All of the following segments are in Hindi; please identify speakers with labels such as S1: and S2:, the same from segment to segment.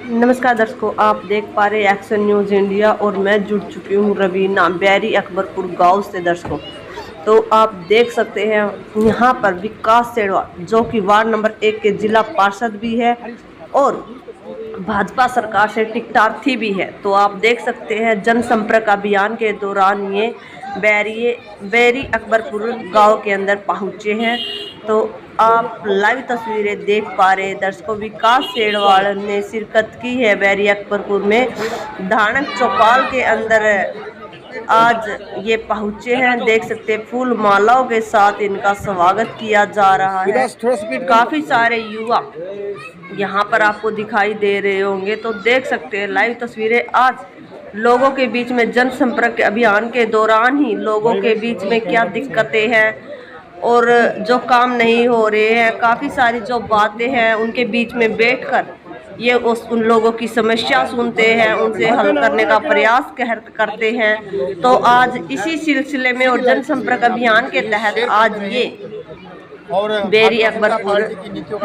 S1: नमस्कार दर्शकों, आप देख पा रहे एक्शन न्यूज़ इंडिया और मैं जुड़ चुकी हूँ रवीना बैरी अकबरपुर गांव से। दर्शकों, तो आप देख सकते हैं यहाँ पर विकास सेठवाल जो कि वार्ड नंबर 1 के जिला पार्षद भी है और भाजपा सरकार से टिकटार्थी भी है। तो आप देख सकते हैं जनसंपर्क अभियान के दौरान ये बैरी अकबरपुर गांव के अंदर पहुंचे हैं। तो आप लाइव तस्वीरें देख पा रहे हैं दर्शकों, विकास सेठवाल ने शिरकत की है बैरी अकबरपुर में। धानक चौपाल के अंदर आज ये पहुंचे हैं, देख सकते हैं फूल मालाओं के साथ इनका स्वागत किया जा रहा है। काफी सारे युवा यहाँ पर आपको दिखाई दे रहे होंगे, तो देख सकते हैं लाइव तस्वीरें। आज लोगों के बीच में जनसंपर्क अभियान के दौरान ही लोगों के बीच में क्या दिक्कतें हैं और जो काम नहीं हो रहे हैं, काफ़ी सारी जो बातें हैं उनके बीच में बैठकर ये उन लोगों की समस्या सुनते हैं, उनसे हल करने का प्रयास करते हैं। तो आज इसी सिलसिले में और जनसंपर्क अभियान के तहत आज ये बैरी अकबरपुर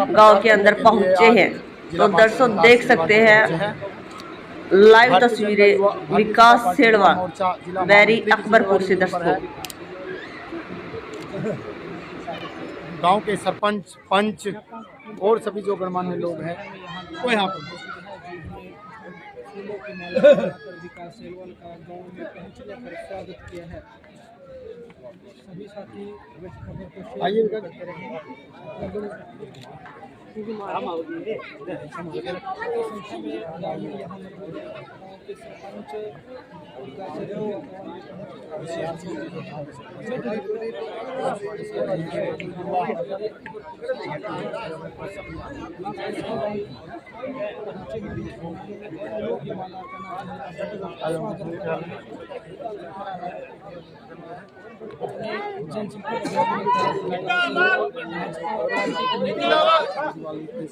S1: गांव के अंदर पहुंचे हैं। तो दर्शक देख सकते हैं लाइव तस्वीरें विकास सेठवाल बैरी अकबरपुर से। दर्शकों,
S2: गांव के सरपंच, पंच और सभी जो गणमान्य लोग हैं वो यहाँ पर
S3: विकास सेठवाल का गांव में पहुंचने पर स्वागत किया है। सभी साथी
S2: आइए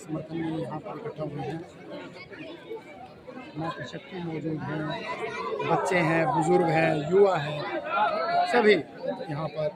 S2: समर्थन में यहाँ पर इकट्ठा हुए हैं। माता शक्ति मौजूद हैं, बच्चे हैं, बुजुर्ग हैं, युवा हैं, सभी यहाँ पर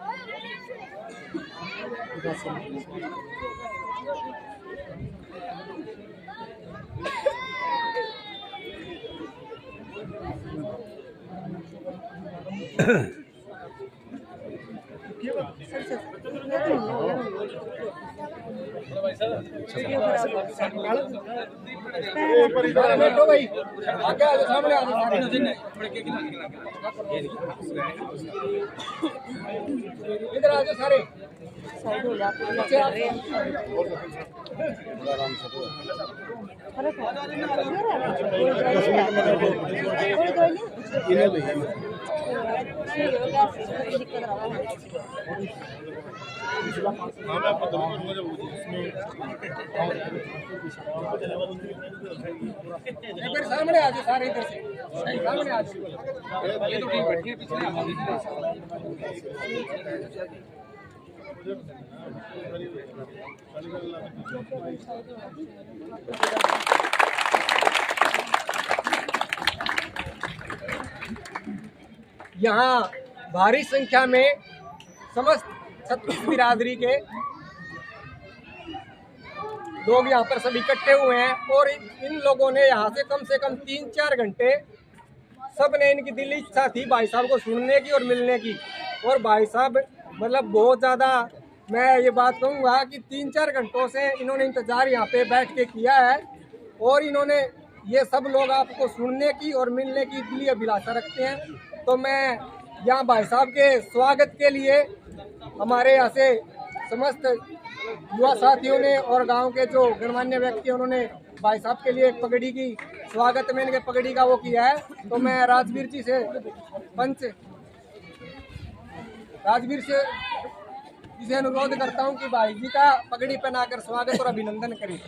S2: इधर आ जाओ सारे
S1: साइड हो जाते
S2: सामने आ जाओ सारे, इधर से सामने आ जाओ। ये तो टीम बैठी है पिछले यहाँ भारी संख्या में समस्त छत्तीस बिरादरी के लोग यहाँ पर सब इकट्ठे हुए हैं और इन लोगों ने यहाँ से कम 3-4 घंटे सब ने इनकी दिली इच्छा थी भाई साहब को सुनने की और मिलने की। और भाई साहब मतलब बहुत ज़्यादा, मैं ये बात कहूँगा कि 3-4 घंटों से इन्होंने इंतज़ार यहाँ पे बैठ के किया है और इन्होंने ये सब लोग आपको सुनने की और मिलने की दिली अभिलाषा रखते हैं। तो मैं यहाँ भाई साहब के स्वागत के लिए हमारे यहाँ से समस्त युवा साथियों ने और गांव के जो गणमान्य व्यक्ति उन्होंने भाई साहब के लिए पगड़ी की स्वागत में इनके पगड़ी का वो किया है। तो मैं राजवीर जी से पंच राजवीर से इसे अनुरोध करता हूं कि भाई जी का पगड़ी पहनाकर स्वागत और अभिनंदन करें।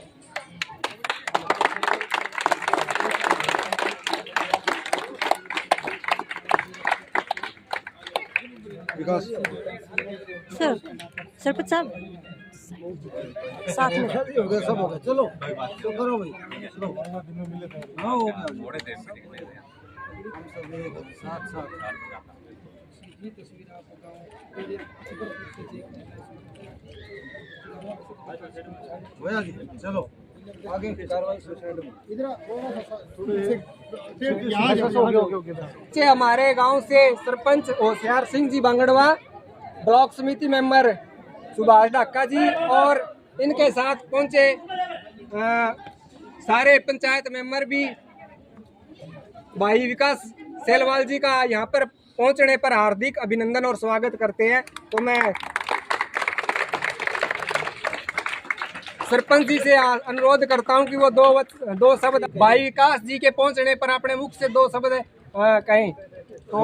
S2: विकास
S1: सर, सरपंच साहब साथ में
S2: हो गया, सब हो गया, चलो तो करो भाई, चलो हाँ हो गया साथ साथ।
S3: ये तस्वीर आप
S2: चलो आगे कार्रवाई हमारे गांव से सरपंच होशियार सिंह जी बांगड़वा, ब्लॉक समिति मेंबर सुभाष ढाका जी और इनके साथ पहुंचे सारे पंचायत मेंबर भी भाई विकास सेलवाल जी का यहाँ पर पहुंचने पर हार्दिक अभिनंदन और स्वागत करते हैं। तो मैं सरपंच जी से अनुरोध करता हूं कि वो दो शब्द भाई विकास जी के पहुंचने पर अपने मुख से दो शब्द कहें। तो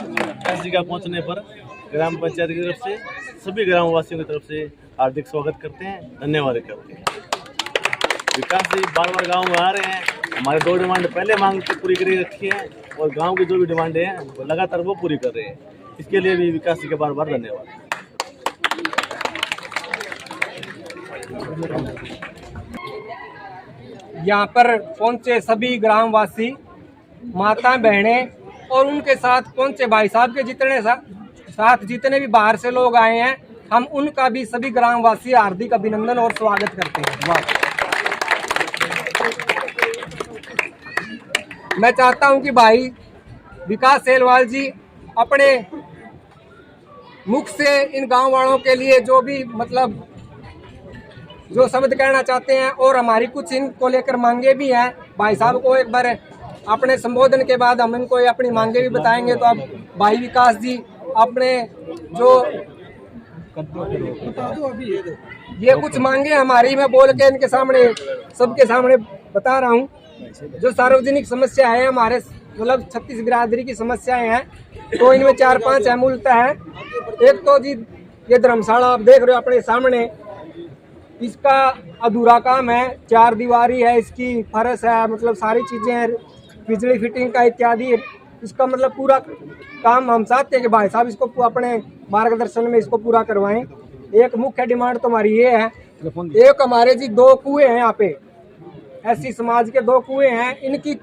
S4: विकास जी का पहुंचने पर ग्राम पंचायत की तरफ से सभी ग्रामवासियों की तरफ से हार्दिक स्वागत करते हैं, धन्यवाद करते हैं। विकास जी बार बार गाँव में आ रहे हैं, हमारे 2 डिमांड पहले मांग के पूरी करी रखी है और गांव की जो भी डिमांडें हैं वो लगातार वो पूरी कर रहे हैं। इसके लिए भी विकास जी का बार बार धन्यवाद।
S2: यहाँ पर पहुंचे सभी ग्रामवासी, माता बहनें और उनके साथ पहुंचे भाई साहब के साथ जितने भी बाहर से लोग आए हैं, हम उनका भी सभी ग्रामवासी हार्दिक अभिनंदन और स्वागत करते हैं। मैं चाहता हूं कि भाई विकास सेलवाल जी अपने मुख से इन गांव वालों के लिए जो भी मतलब जो शब्द कहना चाहते हैं और हमारी कुछ इनको लेकर मांगे भी हैं, भाई साहब को एक बार अपने संबोधन के बाद हम इनको अपनी मांगे भी बताएंगे। तो अब भाई विकास जी अपने जो ये कुछ मांगे हमारी मैं बोल के इनके सामने सबके सामने बता रहा हूँ। जो सार्वजनिक समस्या है हमारे मतलब 36 बिरादरी की समस्याएं हैं, तो इनमें 4-5 मूलतः है। एक तो जी ये धर्मशाला आप देख रहे हो अपने सामने, इसका अधूरा काम है, 4 दीवारी है, इसकी फर्श है, मतलब सारी चीजें हैं, बिजली फिटिंग का इत्यादि, इसका मतलब पूरा काम हम चाहते हैं कि भाई साहब इसको अपने मार्गदर्शन में इसको पूरा करवाएं। एक मुख्य डिमांड तो हमारी ये है, एक हमारे जी 2 कुएं हैं यहाँ पे, ऐसी समाज के 2 कुएं हैं, इनकी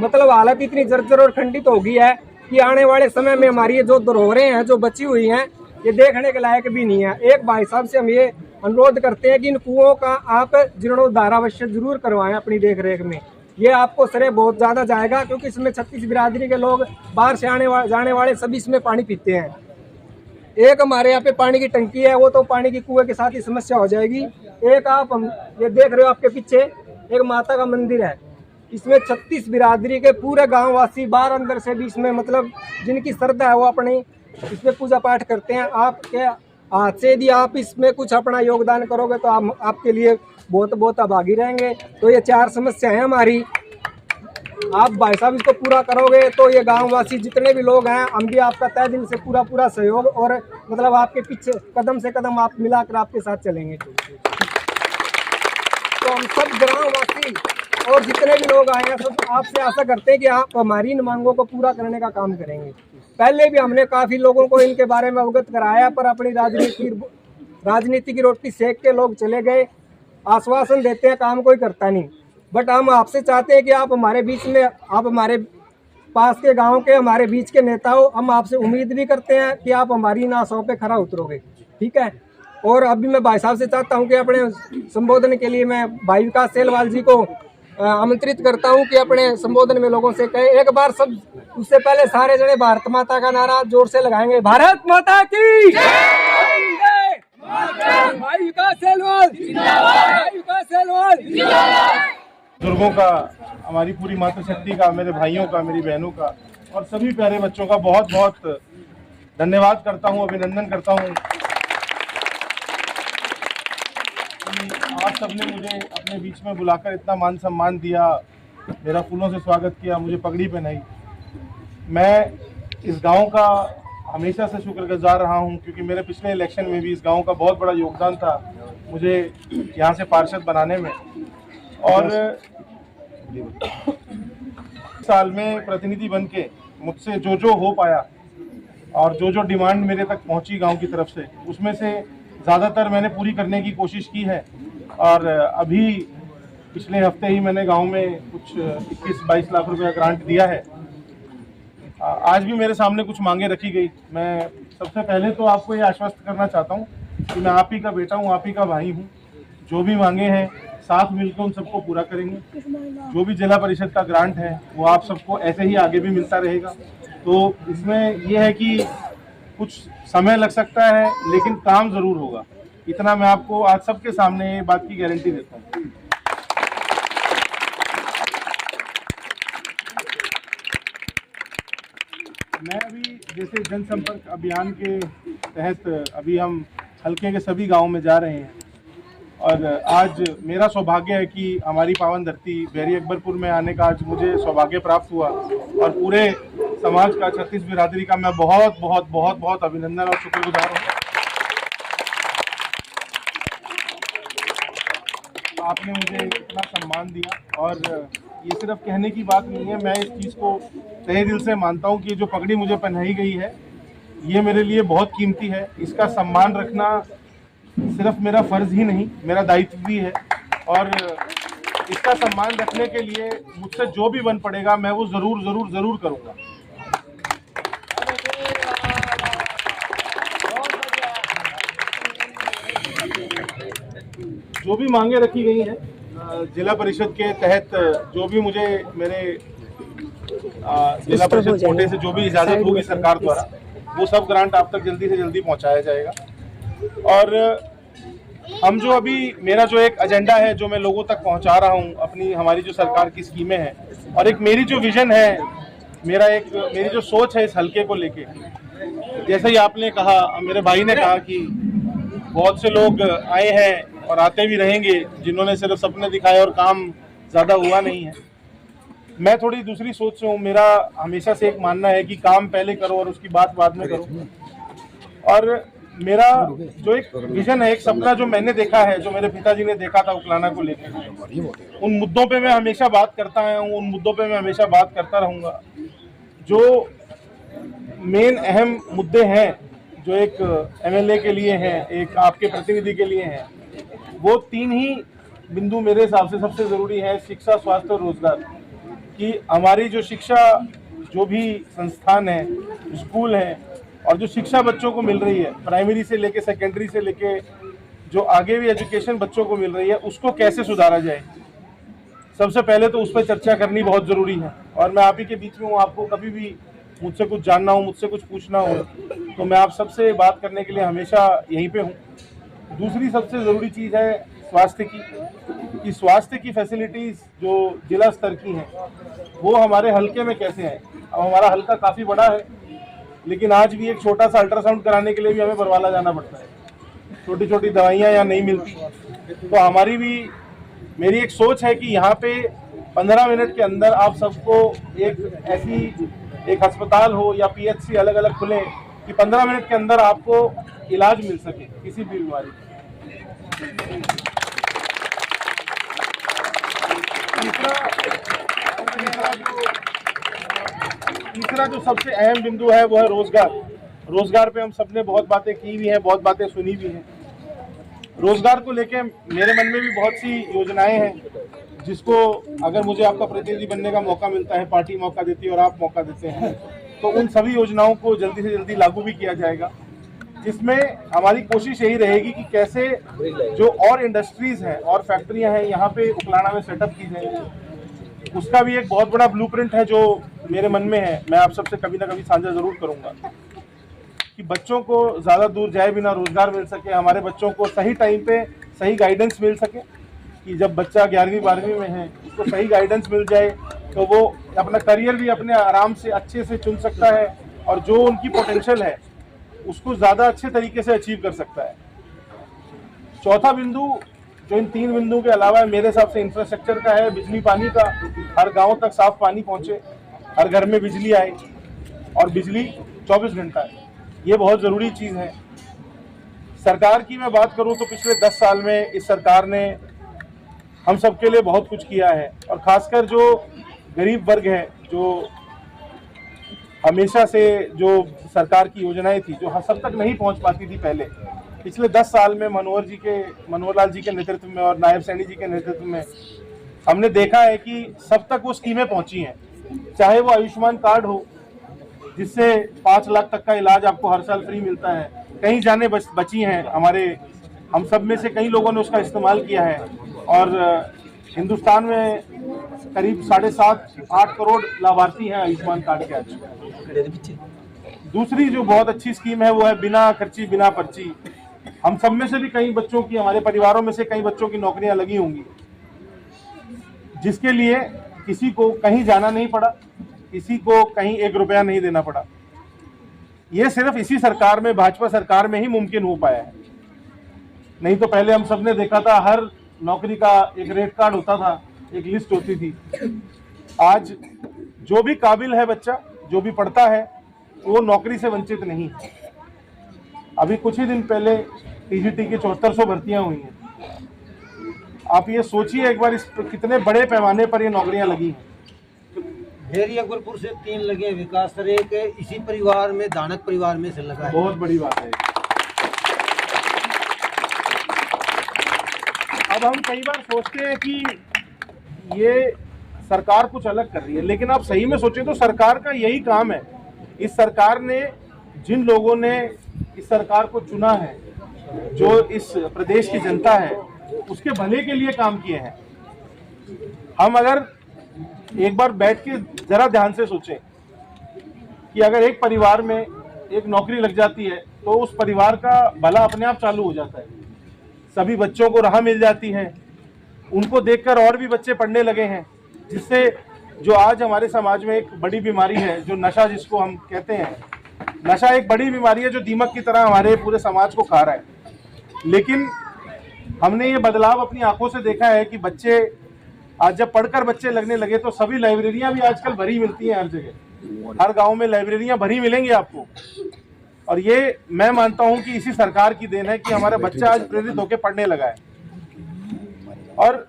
S2: मतलब हालत इतनी जर्जर और खंडित हो गई है कि आने वाले समय में हमारी ये जो धरोहरें हैं जो बची हुई हैं ये देखने के लायक भी नहीं है। एक भाई साहब से हम ये अनुरोध करते हैं कि इन कुओं का आप जीर्णोद्धार अवश्य जरूर करवाएं अपनी देख रेख में। ये आपको श्रेय बहुत ज़्यादा जाएगा क्योंकि इसमें 36 बिरादरी के लोग बाहर से जाने वाले सभी इसमें पानी पीते हैं। एक हमारे यहाँ पे पानी की टंकी है, वो तो पानी की कुएं के साथ ही समस्या हो जाएगी। एक आप हम ये देख रहे हो आपके पीछे एक माता का मंदिर है, इसमें 36 बिरादरी के पूरे गाँव वासी बाहर अंदर से भी इसमें मतलब जिनकी श्रद्धा है वो अपनी इसमें पूजा पाठ करते हैं। आपके हाथ से यदि आप इसमें कुछ अपना योगदान करोगे तो हम आपके लिए बहुत बहुत आभागी रहेंगे। तो ये 4 समस्या है हमारी, आप भाई साहब इसको पूरा करोगे तो ये गांववासी जितने भी लोग हैं हम भी आपका तहे दिल से पूरा सहयोग और मतलब आपके पीछे कदम से कदम आप मिलाकर आपके साथ चलेंगे। तो हम सब ग्रामवासी और जितने भी लोग आए हैं सब आपसे आशा करते हैं कि आप हमारी इन मांगों को पूरा करने का काम करेंगे। पहले भी हमने काफ़ी लोगों को इनके बारे में अवगत कराया, पर अपनी राजनीति की रोटी सेक के लोग चले गए, आश्वासन देते हैं, काम कोई करता नहीं। बट हम आपसे चाहते हैं कि आप हमारे बीच में, आप हमारे पास के गांव के हमारे बीच के नेता हो, हम आपसे उम्मीद भी करते हैं कि आप हमारी इन आशाओं पे खरा उतरोगे, ठीक है। और अभी मैं भाई साहब से चाहता हूं कि अपने संबोधन के लिए मैं भाई विकास सेलवाल जी को आमंत्रित करता हूं कि अपने संबोधन में लोगों से कहे। एक बार सब उससे पहले सारे जने भारत माता का नारा जोर से लगाएंगे, भारत माता की जय, भाई विकास सेलवाल जिंदाबाद, भाई विकास सेलवाल जिंदाबाद।
S5: बुजुर्गों का, हमारी पूरी मातृशक्ति का, मेरे भाइयों का, मेरी बहनों का और सभी प्यारे बच्चों का बहुत बहुत धन्यवाद करता हूं, अभिनंदन करता हूं। आप सबने मुझे अपने बीच में बुलाकर इतना मान सम्मान दिया, मेरा फूलों से स्वागत किया, मुझे पगड़ी पहनाई। मैं इस गांव का हमेशा से शुक्रगुजार रहा हूं क्योंकि मेरे पिछले इलेक्शन में भी इस गांव का बहुत बड़ा योगदान था मुझे यहां से पार्षद बनाने में। और साल में प्रतिनिधि बनके मुझसे जो हो पाया और जो डिमांड मेरे तक पहुंची गांव की तरफ से, उसमें से ज़्यादातर मैंने पूरी करने की कोशिश की है। और अभी पिछले हफ्ते ही मैंने गांव में कुछ 21-22 लाख रुपए का ग्रांट दिया है। आज भी मेरे सामने कुछ मांगे रखी गई। मैं सबसे पहले तो आपको ये आश्वस्त करना चाहता हूँ कि मैं आप ही का बेटा हूँ, आप ही का भाई हूँ। जो भी मांगे हैं साथ मिलकर उन सबको पूरा करेंगे। जो भी जिला परिषद का ग्रांट है वो आप सबको ऐसे ही आगे भी मिलता रहेगा। तो इसमें ये है कि कुछ समय लग सकता है लेकिन काम जरूर होगा, इतना मैं आपको आज सबके सामने ये बात की गारंटी देता हूँ। मैं अभी जैसे जनसंपर्क अभियान के तहत अभी हम हल्के के सभी गांव में जा रहे हैं और आज मेरा सौभाग्य है कि हमारी पावन धरती बैरी अकबरपुर में आने का आज मुझे सौभाग्य प्राप्त हुआ और पूरे समाज का, छत्तीस बिरादरी का मैं बहुत बहुत बहुत बहुत अभिनंदन और शुक्रगुजार हूँ। आपने मुझे इतना सम्मान दिया और ये सिर्फ कहने की बात नहीं है, मैं इस चीज़ को तहे दिल से मानता हूँ कि जो पगड़ी मुझे पहनाई गई है ये मेरे लिए बहुत कीमती है। इसका सम्मान रखना सिर्फ मेरा फर्ज ही नहीं, मेरा दायित्व भी है और इसका सम्मान रखने के लिए मुझसे जो भी बन पड़ेगा मैं वो ज़रूर ज़रूर ज़रूर करूँगा। जो भी मांगे रखी गई हैं जिला परिषद के तहत, जो भी मुझे मेरे जिला परिषद कोटे से जो भी इजाज़त होगी सरकार द्वारा, वो सब ग्रांट आप तक जल्दी से जल्दी पहुंचाया जाएगा। और हम जो अभी मेरा जो एक एजेंडा है जो मैं लोगों तक पहुंचा रहा हूं, अपनी हमारी जो सरकार की स्कीमें हैं और एक मेरी जो विजन है, मेरी जो सोच है इस हल्के को लेके, जैसे ही आपने कहा, मेरे भाई ने कहा कि बहुत से लोग आए हैं और आते भी रहेंगे जिन्होंने सिर्फ सपने दिखाए और काम ज़्यादा हुआ नहीं है। मैं थोड़ी दूसरी सोच से हूँ। मेरा हमेशा से एक मानना है कि काम पहले करो और उसकी बात बाद में करो। और मेरा जो एक विजन है, एक सपना जो मैंने देखा है, जो मेरे पिताजी ने देखा था उकलाना को लेकर, उन मुद्दों पे मैं हमेशा बात करता आया हूँ, उन मुद्दों पे मैं हमेशा बात करता रहूँगा। जो मेन अहम मुद्दे हैं जो एक एमएलए के लिए हैं, एक आपके प्रतिनिधि के लिए हैं, वो तीन ही बिंदु मेरे हिसाब से सबसे ज़रूरी है: शिक्षा, स्वास्थ्य और रोजगार। कि हमारी जो शिक्षा, जो भी संस्थान है, स्कूल हैं, और जो शिक्षा बच्चों को मिल रही है प्राइमरी से लेके सेकेंडरी से लेके जो आगे भी एजुकेशन बच्चों को मिल रही है, उसको कैसे सुधारा जाए, सबसे पहले तो उस पर चर्चा करनी बहुत ज़रूरी है। और मैं आप ही के बीच में हूँ, आपको कभी भी मुझसे कुछ जानना हो, मुझसे कुछ पूछना हो, तो मैं आप सबसे बात करने के लिए हमेशा यहीं पे हूँ। दूसरी सबसे ज़रूरी चीज़ है स्वास्थ्य की स्वास्थ्य की फैसिलिटीज़ जो जिला स्तर की हैं वो हमारे हल्के में कैसे हैं। अब हमारा हल्का काफ़ी बड़ा है, लेकिन आज भी एक छोटा सा अल्ट्रासाउंड कराने के लिए भी हमें बरवाला जाना पड़ता है, छोटी छोटी दवाइयाँ यहाँ नहीं मिलती। तो मेरी एक सोच है कि यहाँ पे 15 मिनट के अंदर आप सबको एक अस्पताल हो या पीएचसी अलग अलग खुले कि 15 मिनट के अंदर आपको इलाज मिल सके किसी भी बीमारी का। तीसरा जो सबसे अहम बिंदु है वो है रोजगार। रोजगार पे हम सबने बहुत बातें की भी हैं, बहुत बातें सुनी भी हैं। रोजगार को लेके मेरे मन में भी बहुत सी योजनाएं हैं, जिसको अगर मुझे आपका प्रतिनिधि बनने का मौका मिलता है, पार्टी मौका देती है और आप मौका देते हैं, तो उन सभी योजनाओं को जल्दी से जल्दी लागू भी किया जाएगा। जिसमें हमारी कोशिश यही रहेगी कि कैसे जो और इंडस्ट्रीज हैं और फैक्ट्रियां हैं यहाँ पे उकलाना में सेटअप की जाएंगी। उसका भी एक बहुत बड़ा ब्लूप्रिंट है जो मेरे मन में है, मैं आप सबसे कभी ना कभी साझा जरूर करूँगा, कि बच्चों को ज़्यादा दूर जाए बिना रोजगार मिल सके, हमारे बच्चों को सही टाइम पे सही गाइडेंस मिल सके, कि जब बच्चा 11वीं 12वीं में है उसको सही गाइडेंस मिल जाए तो वो अपना करियर भी अपने आराम से अच्छे से चुन सकता है और जो उनकी पोटेंशियल है उसको ज़्यादा अच्छे तरीके से अचीव कर सकता है। चौथा बिंदु जो इन तीन बिंदुओं के अलावा मेरे हिसाब से इंफ्रास्ट्रक्चर का है, बिजली पानी का। हर गांव तक साफ पानी पहुंचे, हर घर में बिजली आए और बिजली 24 घंटा है, ये बहुत ज़रूरी चीज़ है। सरकार की मैं बात करूं तो पिछले 10 साल में इस सरकार ने हम सबके लिए बहुत कुछ किया है, और ख़ासकर जो गरीब वर्ग है, जो हमेशा से जो सरकार की योजनाएं थी जो सब तक नहीं पहुंच पाती थी पहले, पिछले 10 साल में मनोहर लाल जी के नेतृत्व में और नायब सैनी जी के नेतृत्व में हमने देखा है कि सब तक वो स्कीमें पहुंची हैं। चाहे वो आयुष्मान कार्ड हो जिससे 5 लाख तक का इलाज आपको हर साल फ्री मिलता है, कई जानें बची हैं हमारे, हम सब में से कई लोगों ने उसका इस्तेमाल किया है और हिंदुस्तान में करीब 7.5-8 करोड़ लाभार्थी हैं आयुष्मान कार्ड के आज। दूसरी जो बहुत अच्छी स्कीम है वो है बिना खर्ची बिना पर्ची। हम सब में से भी कई बच्चों की, हमारे परिवारों में से कई बच्चों की नौकरियां लगी होंगी, जिसके लिए किसी को कहीं जाना नहीं पड़ा, किसी को कहीं 1 रुपया नहीं देना पड़ा। ये सिर्फ इसी सरकार में, भाजपा सरकार में ही मुमकिन हो पाया है। नहीं तो पहले हम सबने देखा था हर नौकरी का एक रेट कार्ड होता था, एक लिस्ट होती थी। आज जो भी काबिल है बच्चा, जो भी पढ़ता है, वो नौकरी से वंचित नहीं है। अभी कुछ ही दिन पहले टीजीटी की 7400 भर्तियां हुई हैं। आप ये सोचिए एक बार, इस कितने बड़े पैमाने पर ये नौकरियां लगी हैं।
S6: भेरी अकबरपुर से 3 लगे, विकास सर एक इसी परिवार में, दानक परिवार में से लगा है।
S5: बहुत बड़ी बात है। अब हम कई बार सोचते हैं कि ये सरकार कुछ अलग कर रही है, लेकिन आप सही में सोचें तो सरकार का यही काम है। इस सरकार ने, जिन लोगों ने इस सरकार को चुना है, जो इस प्रदेश की जनता है, उसके भले के लिए काम किए हैं। हम अगर एक बार बैठ के जरा ध्यान से सोचें कि अगर एक परिवार में एक नौकरी लग जाती है तो उस परिवार का भला अपने आप चालू हो जाता है। सभी बच्चों को राह मिल जाती है, उनको देखकर और भी बच्चे पढ़ने लगे हैं, जिससे जो आज हमारे समाज में एक बड़ी बीमारी है, जो नशा जिसको हम कहते हैं, नशा एक बड़ी बीमारी है जो दीमक की तरह हमारे पूरे समाज को खा रहा है। लेकिन हमने ये बदलाव अपनी आंखों से देखा है कि बच्चे आज जब पढ़कर बच्चे लगने लगे तो सभी लाइब्रेरियां भी आजकल भरी मिलती हैं हर जगह। हर गांव में लाइब्रेरियां भरी मिलेंगी आपको। और ये मैं मानता हूं कि इसी सरकार की देन है कि हमारा बच्चा आज प्रेरित होकर पढ़ने लगा है। और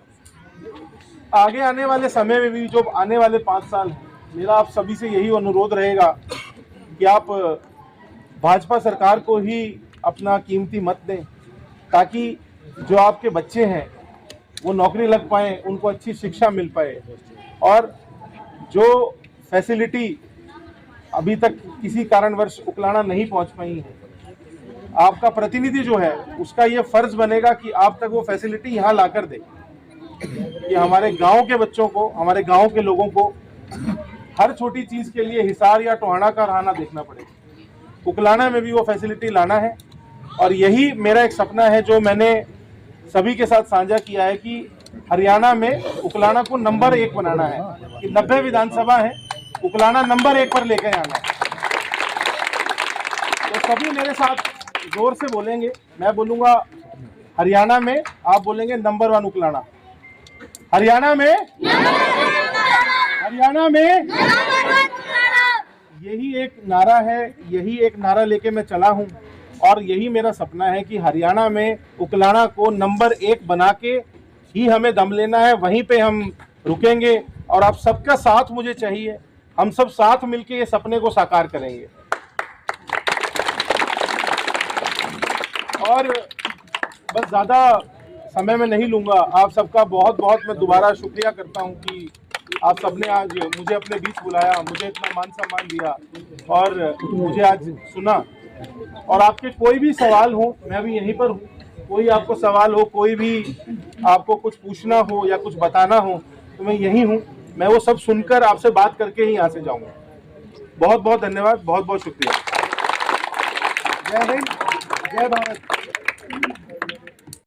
S5: आगे आने वाले समय में भी, जो आने वाले 5 साल हैं, मेरा आप सभी से यही अनुरोध रहेगा कि आप भाजपा सरकार को ही अपना कीमती मत दें, ताकि जो आपके बच्चे हैं वो नौकरी लग पाएँ, उनको अच्छी शिक्षा मिल पाए। और जो फैसिलिटी अभी तक किसी कारणवश उकलाना नहीं पहुंच पाई है, आपका प्रतिनिधि जो है उसका ये फर्ज बनेगा कि आप तक वो फैसिलिटी यहाँ लाकर दे, कि हमारे गांव के बच्चों को, हमारे गांव के लोगों को हर छोटी चीज के लिए हिसार या टोहाना का रहना देखना पड़े। उकलाना में भी वो फैसिलिटी लाना है। और यही मेरा एक सपना है जो मैंने सभी के साथ साझा किया है कि हरियाणा में उकलाना को नंबर 1 बनाना है। कि 90 विधानसभा है, उकलाना नंबर 1 पर लेकर आना है। तो सभी मेरे साथ जोर से बोलेंगे। मैं बोलूंगा हरियाणा में, आप बोलेंगे नंबर 1 उकलाना। हरियाणा में, हरियाणा में यही एक नारा है, यही एक नारा लेके मैं चला हूं। और यही मेरा सपना है कि हरियाणा में उकलाना को नंबर 1 बना के ही हमें दम लेना है, वहीं पे हम रुकेंगे। और आप सबका साथ मुझे चाहिए, हम सब साथ मिलके ये सपने को साकार करेंगे। और बस ज़्यादा समय में नहीं लूँगा। आप सबका बहुत बहुत मैं दोबारा शुक्रिया करता हूँ कि आप सबने आज मुझे अपने बीच बुलाया, मुझे इतना मान सम्मान दिया और मुझे आज सुना। और आपके कोई भी सवाल हो, मैं भी यहीं पर हूँ। कोई आपको सवाल हो, कोई भी आपको कुछ पूछना हो या कुछ बताना हो, तो मैं यहीं हूँ। मैं वो सब सुनकर आपसे बात करके ही यहाँ से जाऊँगा। बहुत बहुत धन्यवाद, बहुत बहुत शुक्रिया। जय हिंद, जय भारत।